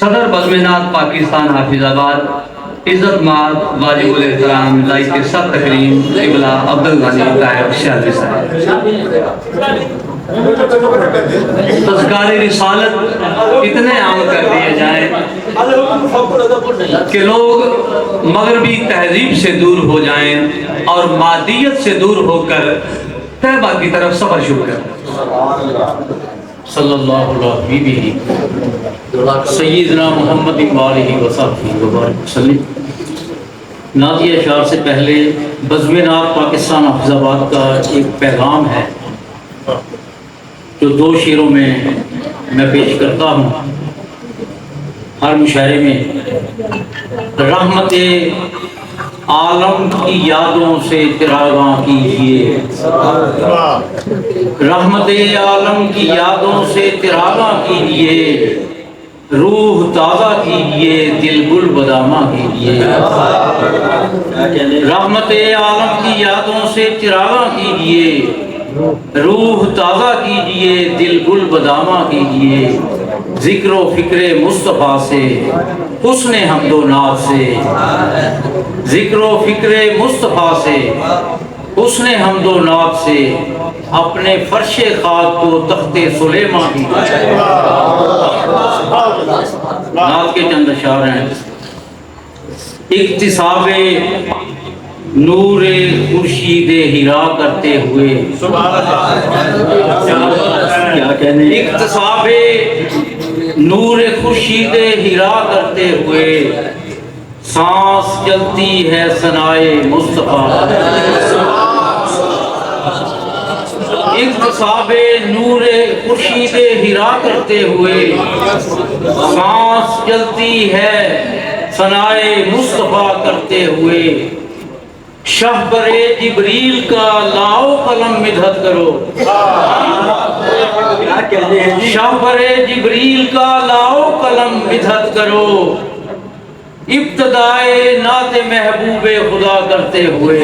صدر بزمینات پاکستان حافظ آباد، عزت مآب واجب الاحترام لائق سب تکریم قبلہ عبدالغنی طاہر سیالوی صاحب، تذکار رسالت اتنے عام کر دیے جائیں کہ لوگ مغربی تہذیب سے دور ہو جائیں اور مادیت سے دور ہو کر طیبہ کی طرف سفر شروع کریں۔ صلی اللہ علیہ سیدنا محمد وآلہ وصحبہ وبارک وسلم۔ نعتی اشعار سے پہلے بزم نعت پاکستان حافظ آباد کا ایک پیغام ہے جو 2 شعروں میں میں پیش کرتا ہوں۔ ہر مشاعرے میں رحمت عالم کی یادوں سے چراغاں کیجیے، رحمت عالم کی یادوں سے چراغاں کیجیے، روح تازہ کیجیے، دل گل بدامہ کیجیے۔ رحمت عالم کی یادوں سے چراغاں کیجیے، روح تازہ کیجیے، دل گل بدامہ کیجیے، ذکر و فکر مصطفیٰ سے، حسن حمد و نعت سے، ذکر و فکر مصطفیٰ سے، حسن حمد و نعت سے، اپنے فرش خاک کو تخت سلیمان کی نعت کے چند اشعار ہیں۔ اکتساب نور خورشید ہیرا کرتے ہوئے، کیا کہنے، اکتساب نور خورشید ہیرا کرتے ہوئے، سانس چلتی ہے ثنائے مصطفیٰ، اکتساب نور خورشید ہیرا کرتے ہوئے، سانس چلتی ہے ثنائے مصطفیٰ کرتے ہوئے، شہبر جبریل کا لاؤ قلم مدحت کرو، شہبر جبریل کا لاؤ قلم مدحت کرو، ابتدائے نعت محبوب خدا کرتے ہوئے،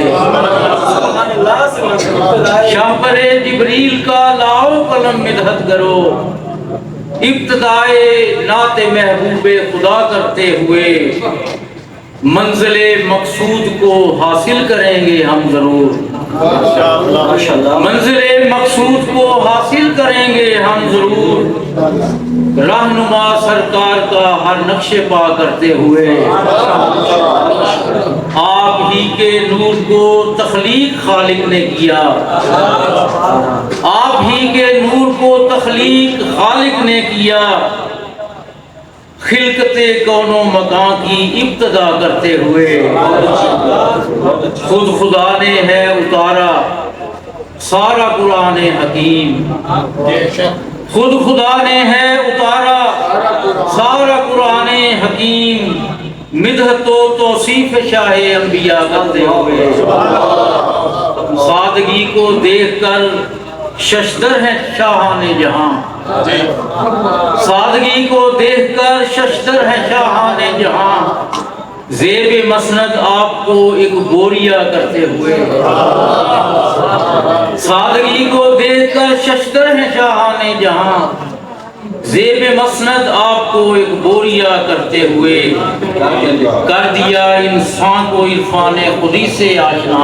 شہبر جبریل کا لاؤ قلم مدحت کرو، ابتدائے نعت محبوب خدا کرتے ہوئے، منزل مقصود کو حاصل کریں گے ہم ضرور، منزل مقصود کو حاصل کریں گے ہم ضرور، رہنما سرکار کا ہر نقش پا کرتے ہوئے، آپ ہی کے نور کو تخلیق خالق نے کیا، آپ ہی کے نور کو تخلیق خالق نے کیا، خلقت کون و مکان کی ابتدا کرتے ہوئے، خود خدا نے ہے اتارا سارا قرآن حکیم، خود خدا نے ہے اتارا سارا قرآن حکیم، مدحت و توصیف شاہ انبیاء کرتے ہوئے، سادگی کو دیکھ کر ششدر ہے شاہان جہاں، سادگی کو دیکھ کر ششدر ہے شاہان جہاں، زیب مسند آپ کو ایک بوریا کرتے ہوئے، سادگی کو دیکھ کر ششدر ہے شاہان جہاں، زیب مسند آپ کو ایک بوریا کرتے ہوئے، کر دیا انسان کو عرفان خودی سے آشنا،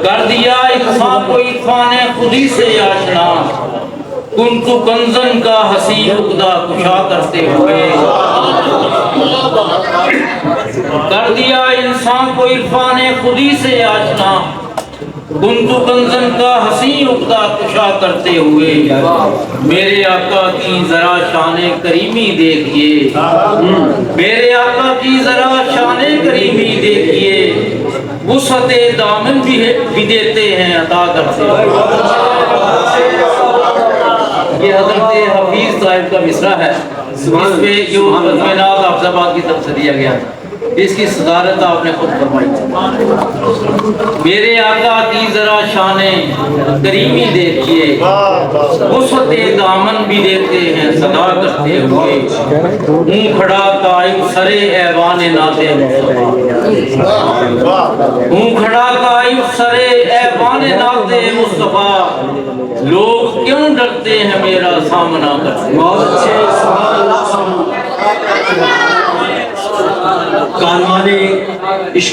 کر دیا انسان کو عرفان خودی سے آشنا، کنتو کنزن کا حسین عقدہ کشا کرتے ہوئے، کر دیا انسان کو عرفان خودی سے آشنا، کنتو کنزن کا حسین عقدہ کشا کرتے ہوئے، میرے آقا کی ذرا شان کریمی دیکھیے، میرے آقا کی ذرا شان کریمی دیکھیے، وسعت دامن بھی دیتے ہیں عطا کرتے ہوئے۔ یہ حضرت حفیظ صاحب کا مصرع ہے، اس پہ جو بزم نعت حافظ آباد کی طرف سے دیا گیا، اس کی صدارت آپ نے خود فرمائی تھی۔ میرے آقا کی ذرا شان کریمی دیکھیے، وسعت دامن بھی دیتے ہیں صدا کرتے ہوئے، ہوں کھڑا قائم سرے ایوان نعت مصطفیٰ، ہوں کھڑا قائم سرے ایوان نعت مصطفیٰ، لوگ کیوں ڈرتے ہیں میرا سامنا کرتے، کاروانے عشق